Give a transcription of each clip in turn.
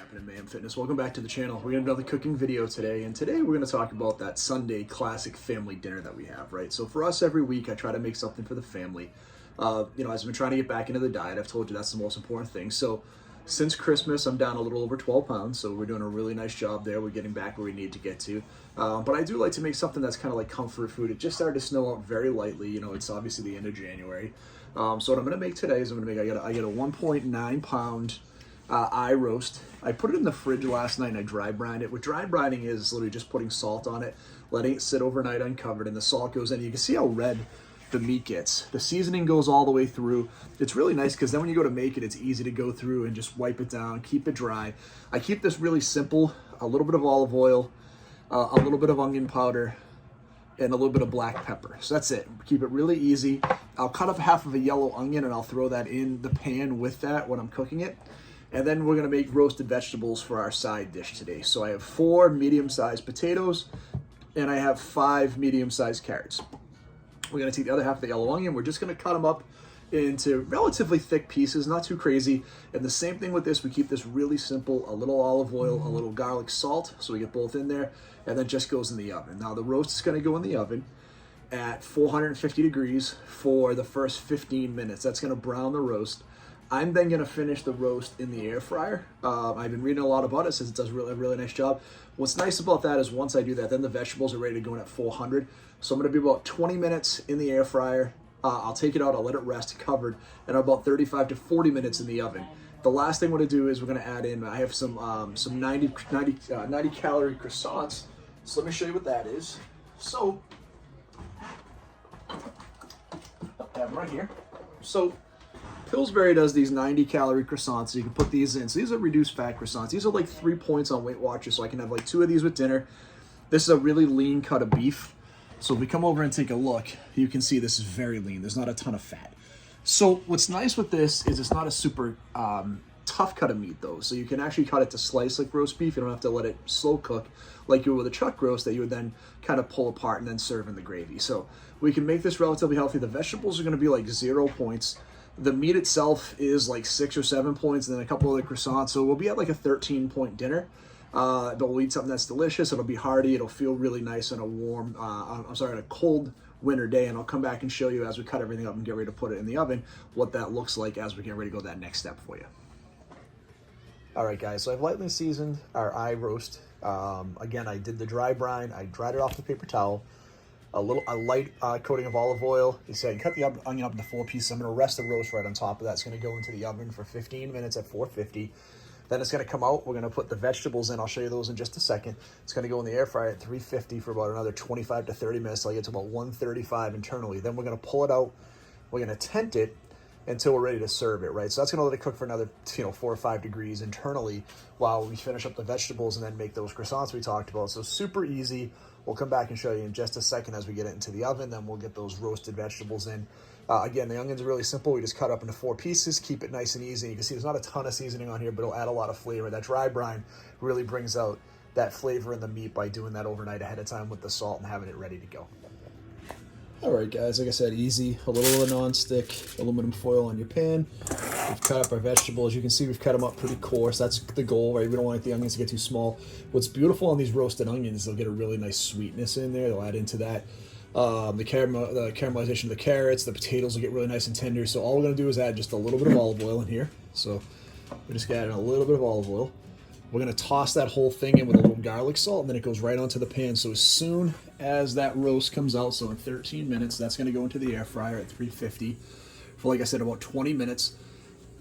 happening, Mayhem Fitness? Welcome back to the channel. We're gonna do another cooking video today, and today we're gonna talk about that Sunday classic family dinner that we have, right? So for us, every week I try to make something for the family. As I've been trying to get back into the diet, I've told you that's the most important thing. So since Christmas, I'm down a little over 12 pounds, so we're doing a really nice job there. We're getting back where we need to get to. But I do like to make something that's kind of like comfort food. It just started to snow out very lightly. You know, it's obviously the end of January. So what I'm gonna make today is I get a 1.9 pound eye roast. I put it in the fridge last night and I dry brined it. What dry brining is literally just putting salt on it, letting it sit overnight uncovered, and the salt goes in. You can see how red the meat gets. The seasoning goes all the way through. It's really nice because then when you go to make it, it's easy to go through and just wipe it down, keep it dry. I keep this really simple, a little bit of olive oil, a little bit of onion powder, and a little bit of black pepper. So that's it. Keep it really easy. I'll cut up half of a yellow onion and I'll throw that in the pan with that when I'm cooking it. And then we're gonna make roasted vegetables for our side dish today. So I have 4 medium-sized potatoes and I have 5 medium-sized carrots. We're gonna take the other half of the yellow onion. We're just gonna cut them up into relatively thick pieces, not too crazy. And the same thing with this, we keep this really simple, a little olive oil, a little garlic salt, so we get both in there, and then just goes in the oven. Now the roast is gonna go in the oven at 450 degrees for the first 15 minutes. That's gonna brown the roast. I'm then gonna finish the roast in the air fryer. I've been reading a lot about it since it does a really nice job. What's nice about that is once I do that, then the vegetables are ready to go in at 400. So I'm gonna be about 20 minutes in the air fryer. I'll take it out, I'll let it rest covered, and about 35 to 40 minutes in the oven. The last thing we're gonna do is we're gonna add in, I have some 90 calorie croissants. So let me show you what that is. So, I have them right here. So, Pillsbury does these 90 calorie croissants, so you can put these in. So these are reduced fat croissants. These are like 3 points on Weight Watchers, so I can have like 2 of these with dinner. This is a really lean cut of beef. So if we come over and take a look, you can see this is very lean. There's not a ton of fat. So what's nice with this is it's not a super tough cut of meat though. So you can actually cut it to slice like roast beef. You don't have to let it slow cook like you would with a chuck roast that you would then kind of pull apart and then serve in the gravy. So we can make this relatively healthy. The vegetables are gonna be like 0 points. The meat itself is like 6 or 7 points, and then a couple of the croissants. So we'll be at like a 13-point dinner. But we'll eat something that's delicious. It'll be hearty. It'll feel really nice on a warm, on a cold winter day. And I'll come back and show you as we cut everything up and get ready to put it in the oven, what that looks like as we get ready to go that next step for you. All right, guys, so I've lightly seasoned our eye roast. Again, I did the dry brine. I dried it off with a paper towel. A light coating of olive oil. You see, I can cut the onion up into 4 pieces. I'm gonna rest the roast right on top of that. It's gonna go into the oven for 15 minutes at 450. Then it's gonna come out. We're gonna put the vegetables in. I'll show you those in just a second. It's gonna go in the air fryer at 350 for about another 25 to 30 minutes till I get to about 135 internally. Then we're gonna pull it out. We're gonna tent it until we're ready to serve it, right? So that's gonna let it cook for another 4 or 5 degrees internally while we finish up the vegetables and then make those croissants we talked about. So super easy. We'll come back and show you in just a second as we get it into the oven. Then we'll get those roasted vegetables in. Again, the onions are really simple. We just cut up into 4 pieces, keep it nice and easy. You can see there's not a ton of seasoning on here, but it'll add a lot of flavor. That dry brine really brings out that flavor in the meat by doing that overnight ahead of time with the salt and having it ready to go. All right, guys, like I said, easy. A little of a non-stick aluminum foil on your pan. We've cut up our vegetables. You can see we've cut them up pretty coarse. That's the goal, right? We don't want the onions to get too small. What's beautiful on these roasted onions is they'll get a really nice sweetness in there. They'll add into that. The caramelization of the carrots, the potatoes will get really nice and tender. So all we're gonna do is add just a little bit of olive oil in here. So we're just gonna add in a little bit of olive oil. We're gonna toss that whole thing in with a little garlic salt, and then it goes right onto the pan. So as soon as that roast comes out, so in 13 minutes, that's gonna go into the air fryer at 350 for, like I said, about 20 minutes.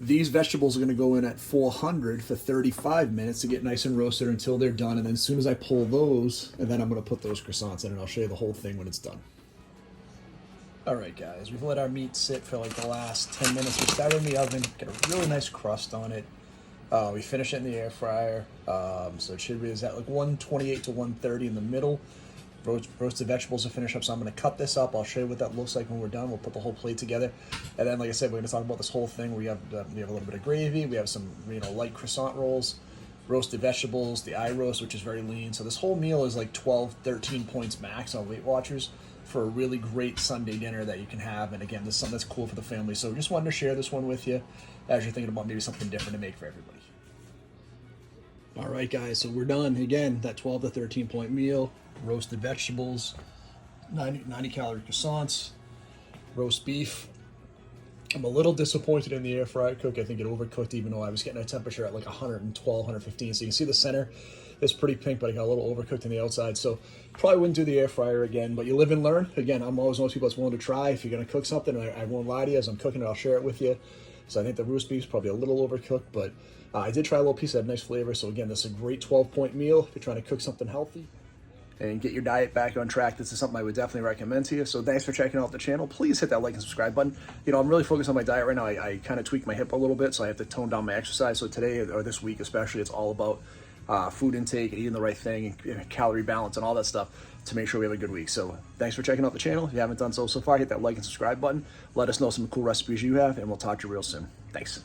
These vegetables are gonna go in at 400 for 35 minutes to get nice and roasted until they're done. And then as soon as I pull those, and then I'm gonna put those croissants in, and I'll show you the whole thing when it's done. All right, guys, we've let our meat sit for like the last 10 minutes. We started in the oven, get a really nice crust on it. We finish it in the air fryer. So it should be is at like 128 to 130 in the middle. Roasted vegetables to finish up. So I'm going to cut this up. I'll show you what that looks like when we're done. We'll put the whole plate together. And then, like I said, we're going to talk about this whole thing. We have a little bit of gravy. We have some light croissant rolls, roasted vegetables, the eye roast, which is very lean. So this whole meal is like 12, 13 points max on Weight Watchers for a really great Sunday dinner that you can have. And again, this is something that's cool for the family. So we just wanted to share this one with you as you're thinking about maybe something different to make for everybody. All right, guys, so we're done. Again, that 12 to 13 point meal, roasted vegetables, 90 calorie croissants, roast beef. I'm a little disappointed in the air fryer cook. I think it overcooked, even though I was getting a temperature at like 112, 115. So you can see the center is pretty pink, but I got a little overcooked on the outside. So probably wouldn't do the air fryer again, but you live and learn. Again, I'm always one of those people that's willing to try. If you're going to cook something, I won't lie to you. As I'm cooking it, I'll share it with you. So I think the roast beef's probably a little overcooked, but I did try a little piece that had nice flavor. So again, this is a great 12-point meal if you're trying to cook something healthy and get your diet back on track. This is something I would definitely recommend to you. So thanks for checking out the channel. Please hit that like and subscribe button. You know, I'm really focused on my diet right now. I kind of tweaked my hip a little bit, so I have to tone down my exercise. So today, or this week especially, it's all about food intake and eating the right thing and calorie balance and all that stuff to make sure we have a good week. So thanks for checking out the channel. If you haven't done so far, hit that like and subscribe button. Let us know some cool recipes you have, and we'll talk to you real soon. Thanks.